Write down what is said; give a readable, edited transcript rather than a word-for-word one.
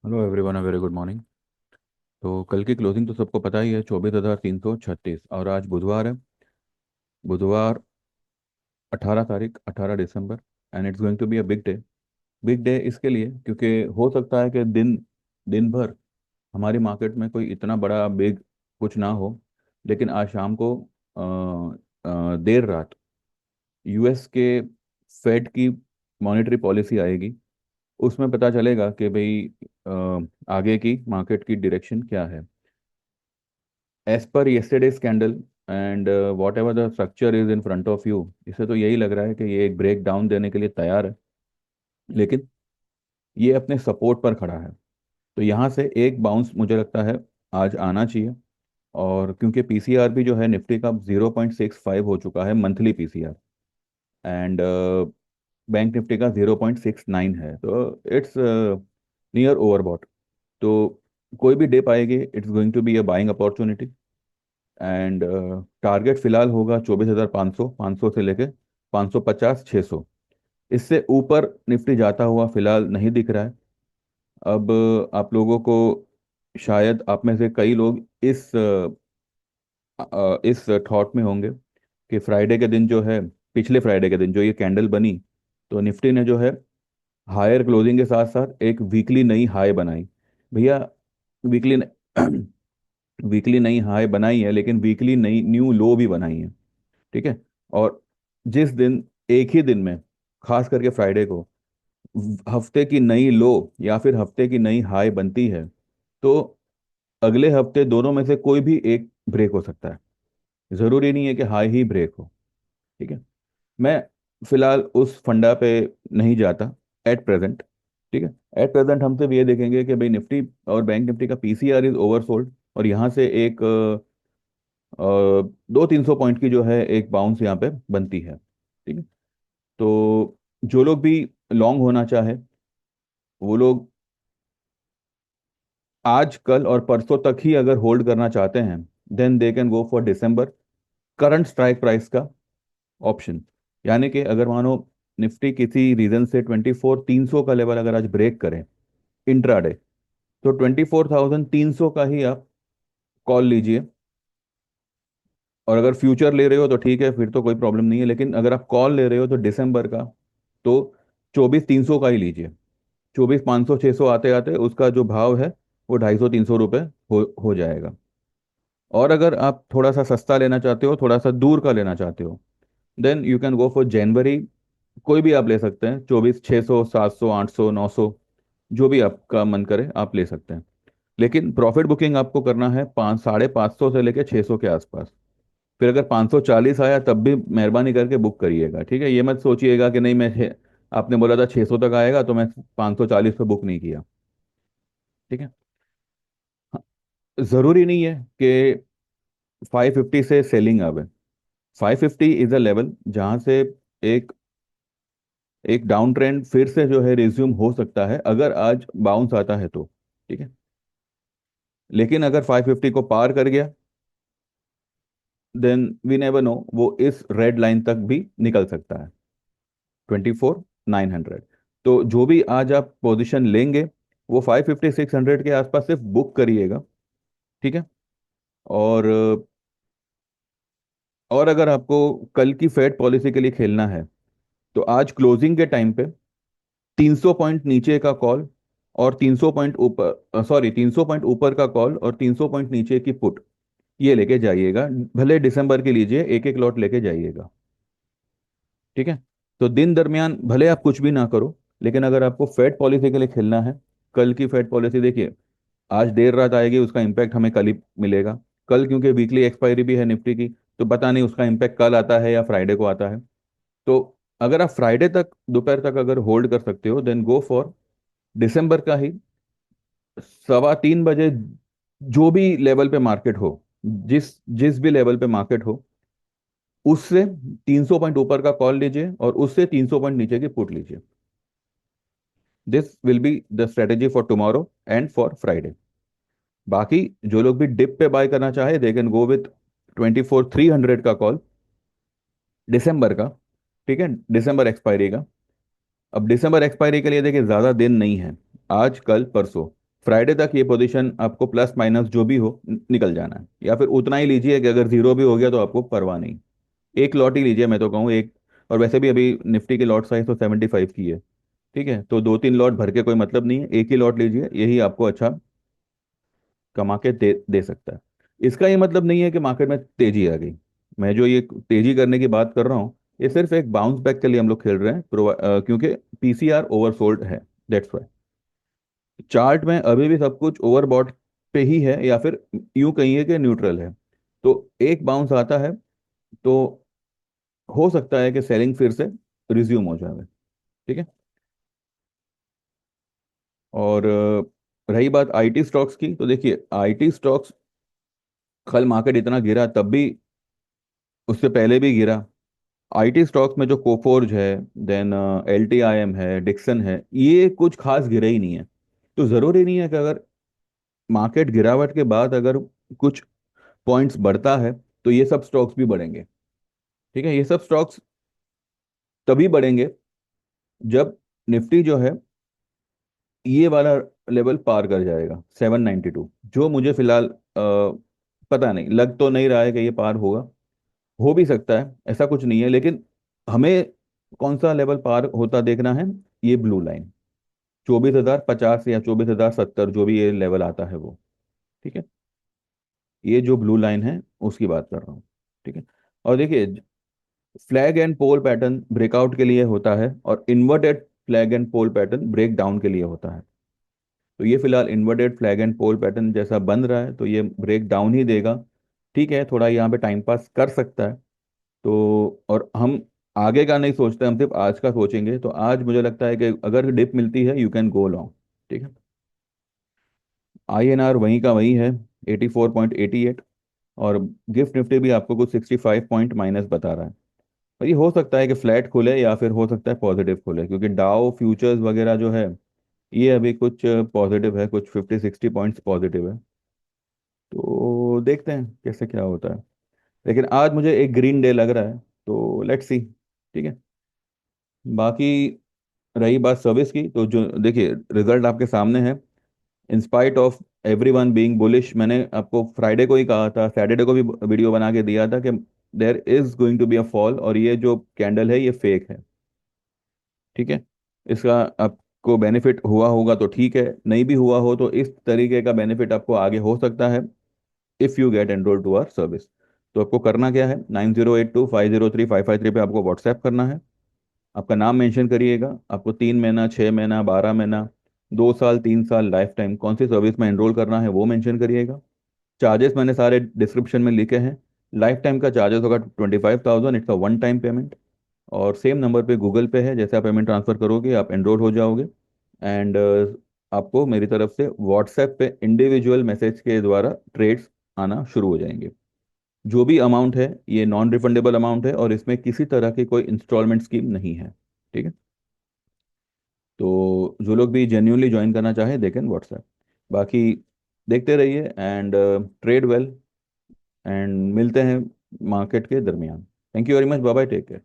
Hello everyone, very good morning. तो कल की क्लोजिंग तो सबको पता ही है, 24,336। और आज बुधवार है। बुधवार 18 तारीख, 18 दिसंबर। And it's going to be a big day. Big day इसके लिए क्योंकि हो सकता है कि दिन दिन भर हमारी मार्केट में कोई इतना बड़ा बिग कुछ ना हो। लेकिन आज शाम को देर रात यूएस के फेड की मॉनेटरी पॉलिसी आएगी। उसमें पता चलेगा कि भाई आगे की मार्केट की डायरेक्शन क्या है। As per yesterday scandal and whatever the structure is in front of you, इससे तो यही लग रहा है कि ये एक ब्रेक डाउन देने के लिए तैयार है। लेकिन ये अपने सपोर्ट पर खड़ा है। तो यहाँ से एक बाउंस मुझे लगता है आज आना चाहिए। और क्योंकि पीसीआर भी जो है निफ्टी का 0.65 हो चुका है, monthly PCR. And bank Nifty का 0.69 है, तो इट्स नियर ओवरबॉट। तो कोई भी डिप आएगी, it's going to be a buying opportunity. And target फिलहाल होगा 24,500, 500 से लेके 550, 600। इससे ऊपर निफ्टी जाता हुआ फिलहाल नहीं दिख रहा है। अब आप लोगों को, शायद आप में से कई लोग इस थॉट में होंगे कि फ्राइडे के दिन जो है, पिछले फ्राइडे के दिन जो ये कैंडल बनी, तो निफ्टी ने जो है हायर क्लोजिंग के साथ साथ एक वीकली नई हाई बनाई। भैया, वीकली वीकली नई हाई बनाई है, लेकिन वीकली नई न्यू लो भी बनाई है। ठीक है। और जिस दिन, एक ही दिन में, खास करके फ्राइडे को हफ्ते की नई लो या फिर हफ्ते की नई हाई बनती है, तो अगले हफ्ते दोनों में से कोई भी एक ब्रेक हो सकता है। जरूरी नहीं है कि हाई ही ब्रेक हो। ठीक है। मैं फिलहाल उस फंडा पे नहीं जाता एट प्रेजेंट। ठीक है। एट प्रेजेंट हम सिर्फ ये देखेंगे कि भाई निफ्टी और बैंक निफ्टी का पीसीआर इज ओवरसोल्ड, और यहाँ से एक 200-300 पॉइंट की जो है एक बाउंस यहाँ पे बनती है। ठीक है। तो जो लोग भी लॉन्ग होना चाहे, वो लोग आज कल और परसों तक ही अगर होल्ड करना चाहते हैं, then they can go for December current strike price का ऑप्शन। यानी कि अगर मानो निफ्टी किसी रीजन से 24,300 का लेवल अगर आज ब्रेक करें इंट्राडे, तो 24,300 का ही आप कॉल लीजिए। और अगर फ्यूचर ले रहे हो तो ठीक है, फिर तो कोई प्रॉब्लम नहीं है। लेकिन अगर आप कॉल ले रहे हो तो दिसंबर का, तो 24,300 का ही लीजिए। 24,500, 600 आते आते उसका जो भाव है वो 250-300 रुपये हो जाएगा। और अगर आप थोड़ा सा सस्ता लेना चाहते हो, थोड़ा सा दूर का लेना चाहते हो, then you can go for January. कोई भी आप ले सकते हैं, 24,600, 700, 800, 900, जो भी आपका मन करे आप ले सकते हैं। लेकिन प्रॉफिट बुकिंग आपको करना है 500, 550 से लेके 600 के आसपास। फिर अगर 540 आया तब भी मेहरबानी करके बुक करिएगा। ठीक है। ये मत सोचिएगा कि नहीं, आपने बोला था 600 तक आएगा तो मैं 540 पे बुक नहीं किया। ठीक है। हाँ, जरूरी नहीं है कि 550 से सेलिंग आवे। 550 इज अ लेवल जहां से एक एक डाउन ट्रेंड फिर से जो है रिज्यूम हो सकता है, अगर आज बाउंस आता है तो। ठीक है। लेकिन अगर 550 को पार कर गया, देन वी नेवर नो, वो इस रेड लाइन तक भी निकल सकता है, 24,900। तो जो भी आज आप पोजीशन लेंगे, वो 550, 600 के आसपास सिर्फ बुक करिएगा। ठीक है। और अगर आपको कल की फेड पॉलिसी के लिए खेलना है, तो आज क्लोजिंग के टाइम पे 300 पॉइंट नीचे का कॉल और 300 पॉइंट ऊपर, सॉरी, 300 पॉइंट ऊपर का कॉल और 300 पॉइंट नीचे की पुट, ये लेके जाइएगा। भले दिसंबर के लीजिए, एक एक लॉट लेके जाइएगा। ठीक है। तो दिन दरमियान भले आप कुछ भी ना करो, लेकिन अगर आपको फेड पॉलिसी के लिए खेलना है, कल की फेड पॉलिसी देखिए, आज देर रात आएगी, उसका इम्पैक्ट हमें कल ही मिलेगा। कल क्योंकि वीकली एक्सपायरी भी है निफ्टी की, तो पता नहीं उसका इम्पैक्ट कल आता है या फ्राइडे को आता है। तो अगर आप फ्राइडे तक दोपहर तक अगर होल्ड कर सकते हो, देन गो फॉर दिसंबर का ही 3:15 बजे, जो भी लेवल पे मार्केट हो, जिस जिस भी लेवल पे मार्केट हो, उससे 300 पॉइंट ऊपर का कॉल लीजिए और उससे 300 पॉइंट नीचे की पुट लीजिए। This will be the strategy for tomorrow and for Friday. बाकी जो लोग भी डिप पे बाय करना चाहे, दे कैन गो विथ 24,300 का कॉल दिसंबर का। ठीक है। दिसंबर एक्सपायरी का। अब दिसंबर एक्सपायरी के लिए देखिए ज़्यादा दिन नहीं है, आज कल परसों, फ्राइडे तक ये पोजीशन आपको प्लस माइनस जो भी हो निकल जाना है, या फिर उतना ही लीजिए कि अगर जीरो भी हो गया तो आपको परवाह नहीं। एक लॉट ही लीजिए मैं तो कहूँ एक। और वैसे भी अभी निफ्टी की लॉट साइज तो 75 की है। ठीक है, तो दो तीन लॉट भर के कोई मतलब नहीं है, एक ही लॉट लीजिए, यही आपको अच्छा कमा के दे दे सकता है। इसका ये मतलब नहीं है कि मार्केट में तेजी आ गई। मैं जो ये तेजी करने की बात कर रहा हूँ, ये सिर्फ एक बाउंस बैक के लिए हम लोग खेल रहे हैं, क्योंकि पीसीआर ओवरसोल्ड है, दैट्स वाई। चार्ट में अभी भी सब कुछ ओवरबॉट पे ही है, या फिर यूं कहिए कि न्यूट्रल है। तो एक बाउंस आता है तो हो सकता है कि सेलिंग फिर से रिज्यूम हो जाए। ठीक है। और रही बात आईटी स्टॉक्स की, तो देखिए आईटी स्टॉक्स, कल मार्केट इतना गिरा तब भी, उससे पहले भी गिरा। आईटी स्टॉक्स में जो कोफोर्ज है, देन एलटीआईएम है, डिक्सन है, ये कुछ खास गिरे ही नहीं है। तो जरूरी नहीं है कि अगर मार्केट गिरावट के बाद अगर कुछ पॉइंट्स बढ़ता है तो ये सब स्टॉक्स भी बढ़ेंगे। ठीक है, ये सब स्टॉक्स तभी बढ़ेंगे जब निफ्टी जो है ये वाला लेवल पार कर जाएगा 792, जो मुझे फिलहाल पता नहीं, लग तो नहीं रहा है कि ये पार होगा। हो भी सकता है, ऐसा कुछ नहीं है, लेकिन हमें कौन सा लेवल पार होता देखना है, ये ब्लू लाइन 24,050 या 24,070, जो भी ये लेवल आता है वो। ठीक है, ये जो ब्लू लाइन है उसकी बात कर रहा हूँ। ठीक है। और देखिए, flag and pole pattern breakout के लिए होता है, और inverted flag and pole pattern break down के लिए होता है। तो ये फिलहाल inverted flag and pole pattern जैसा बन रहा है, तो ये ब्रेक डाउन ही देगा। ठीक है, थोड़ा यहाँ पे टाइम पास कर सकता है। तो और हम आगे का नहीं सोचते, हम सिर्फ आज का सोचेंगे, तो आज मुझे लगता है कि अगर डिप मिलती है यू कैन गो लॉन्ग। ठीक है। आईएनआर वहीं का वहीं है, 84.88। और गिफ्ट निफ्टी भी आपको कुछ 65 पॉइंट माइनस बता रहा है। और ये हो सकता है कि फ्लैट खुले या फिर हो सकता है पॉजिटिव खुले, क्योंकि डाउ फ्यूचर्स वगैरह जो है ये अभी कुछ पॉजिटिव है, कुछ 50-60 पॉइंट्स पॉजिटिव है। तो देखते हैं कैसे क्या होता है। लेकिन आज मुझे एक ग्रीन डे लग रहा है, तो लेट्स सी। ठीक है। बाकी रही बात सर्विस की, तो जो देखिए रिजल्ट आपके सामने है। In spite of every one being bullish, मैंने आपको फ्राइडे को ही कहा था, सैटरडे को भी वीडियो बना के दिया था कि there is going to be a fall, और ये जो कैंडल है ये फेक है। ठीक है। इसका आपको बेनिफिट हुआ होगा तो ठीक है, नहीं भी हुआ हो तो इस तरीके का बेनिफिट आपको आगे हो सकता है if you get enrol to our service. तो आपको करना क्या है, 9082503553 पे आपको व्हाट्सएप करना है। आपका नाम मेंशन करिएगा, आपको 3 महीना, 6 महीना, 12 महीना, 2 साल, 3 साल, लाइफ टाइम कौन सी सर्विस में एनरोल करना है वो मेंशन करिएगा। चार्जेस मैंने सारे डिस्क्रिप्शन में लिखे हैं। लाइफ टाइम का चार्जेस होगा 25,000, it's a one time payment. और सेम नंबर पे गूगल पे है, जैसे आप पेमेंट ट्रांसफ़र करोगे आप एनरोल हो जाओगे। एंड आपको मेरी तरफ से व्हाट्सएप पे इंडिविजुअल मैसेज के द्वारा ट्रेड्स आना शुरू हो जाएंगे। जो भी अमाउंट है ये नॉन रिफंडेबल अमाउंट है, और इसमें किसी तरह की कोई इंस्टॉलमेंट स्कीम नहीं है। ठीक है। तो जो लोग भी जेन्यूनली ज्वाइन करना चाहें देखें व्हाट्सएप। बाकी देखते रहिए एंड ट्रेड वेल, एंड मिलते हैं मार्केट के दरमियान। Thank you very much, bye bye, take care.